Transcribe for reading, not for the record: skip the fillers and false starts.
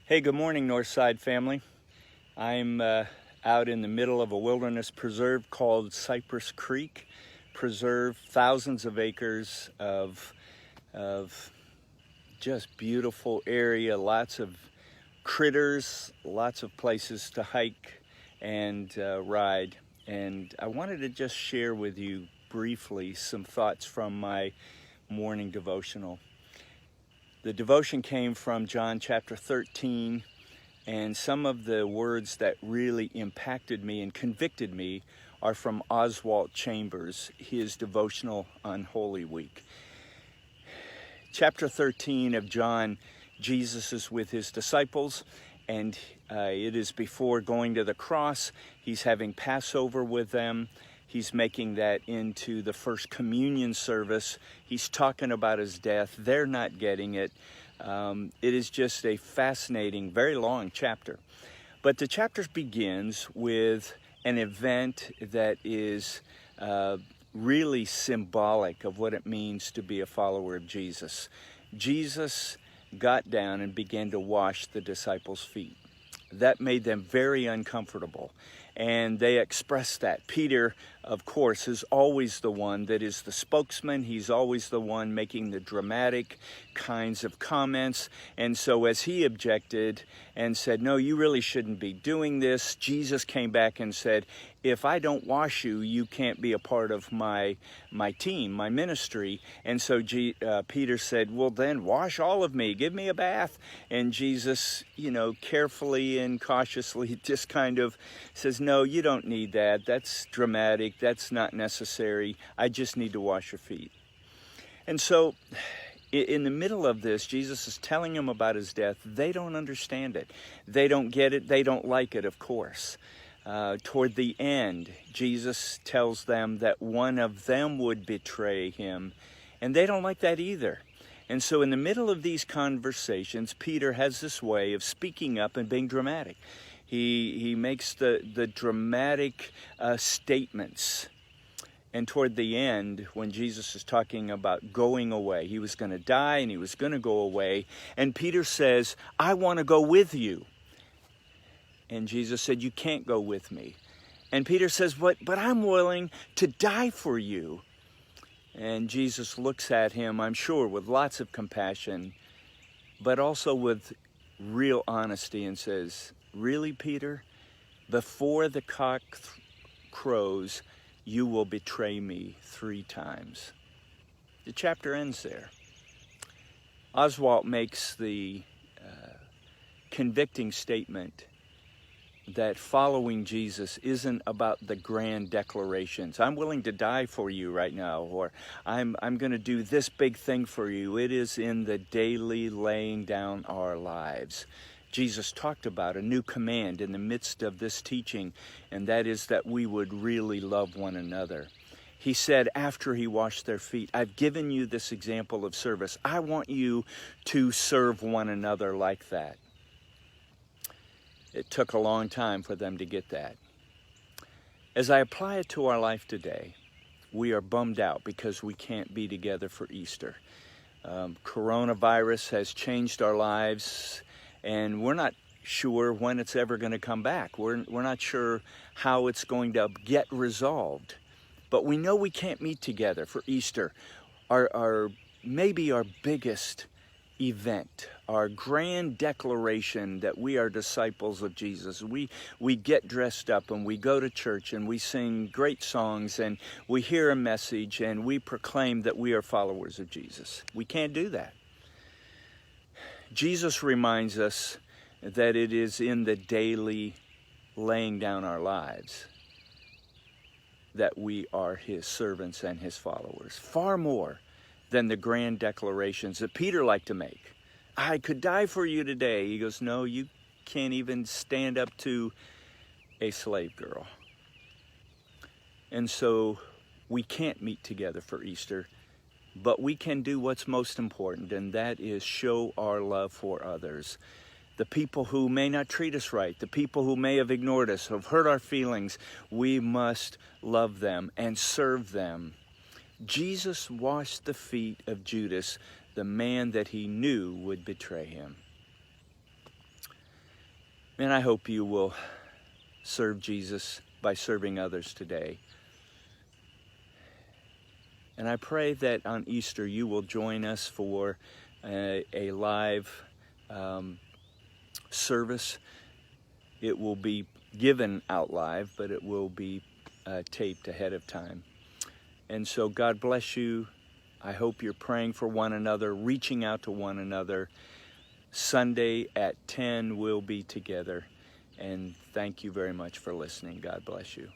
Hey, good morning, Northside family. I'm out in the middle of a wilderness preserve called Cypress Creek Preserve, thousands of acres of just beautiful area, lots of critters, lots of places to hike and ride. And I wanted to just share with you briefly some thoughts from my morning devotional. The devotion came from John chapter 13, and some of the words that really impacted me and convicted me are from Oswald Chambers, his devotional on Holy Week. Chapter 13 of John, Jesus is with his disciples, and it is before going to the cross. He's having Passover with them. He's making that into the first communion service. He's talking about his death. They're not getting it. It is just a fascinating, very long chapter. But the chapter begins with an event that is really symbolic of what it means to be a follower of Jesus. Jesus got down and began to wash the disciples' feet. That made them very uncomfortable, and they expressed that. Peter, of course, is always the one that is the spokesman. He's always the one making the dramatic kinds of comments. And so as he objected and said, no, you really shouldn't be doing this, Jesus came back and said, if I don't wash you, you can't be a part of my team, my ministry. And so Peter said, well, then wash all of me. Give me a bath. And Jesus, carefully and cautiously just kind of says, no, you don't need that. That's dramatic. That's not necessary. I just need to wash your feet. And so in the middle of this, Jesus is telling them about his death. They don't understand it. They don't get it. They don't like it, of course. Toward the end, Jesus tells them that one of them would betray him, and they don't like that either. And so in the middle of these conversations, Peter has this way of speaking up and being dramatic. He makes the dramatic statements. And toward the end, when Jesus is talking about going away, he was going to die and he was going to go away, and Peter says, I want to go with you. And Jesus said, you can't go with me. And Peter says, but I'm willing to die for you. And Jesus looks at him, I'm sure, with lots of compassion, but also with real honesty, and says, really, Peter? Before the cock crows, you will betray me 3 times. The chapter ends there. Oswald makes the convicting statement that following Jesus isn't about the grand declarations. I'm willing to die for you right now, or I'm going to do this big thing for you. It is in the daily laying down our lives. Jesus talked about a new command in the midst of this teaching, and that is that we would really love one another. He said after he washed their feet, I've given you this example of service. I want you to serve one another like that. It took a long time for them to get that. As I apply it to our life today, we are bummed out because we can't be together for Easter. Coronavirus has changed our lives, and we're not sure when it's ever going to come back. We're not sure how it's going to get resolved. But we know we can't meet together for Easter. Maybe our biggest event, our grand declaration that we are disciples of Jesus. We get dressed up and we go to church and we sing great songs and we hear a message and we proclaim that we are followers of Jesus. We can't do that. Jesus reminds us that it is in the daily laying down our lives that we are his servants and his followers, far more than the grand declarations that Peter liked to make. I could die for you today. He goes, no, you can't even stand up to a slave girl. And so we can't meet together for Easter, but we can do what's most important, and that is show our love for others. The people who may not treat us right, the people who may have ignored us, have hurt our feelings, we must love them and serve them. Jesus washed the feet of Judas, the man that he knew would betray him. And I hope you will serve Jesus by serving others today. And I pray that on Easter you will join us for a live service. It will be given out live, but it will be taped ahead of time. And so God bless you. I hope you're praying for one another, reaching out to one another. Sunday at 10 we'll be together. And thank you very much for listening. God bless you.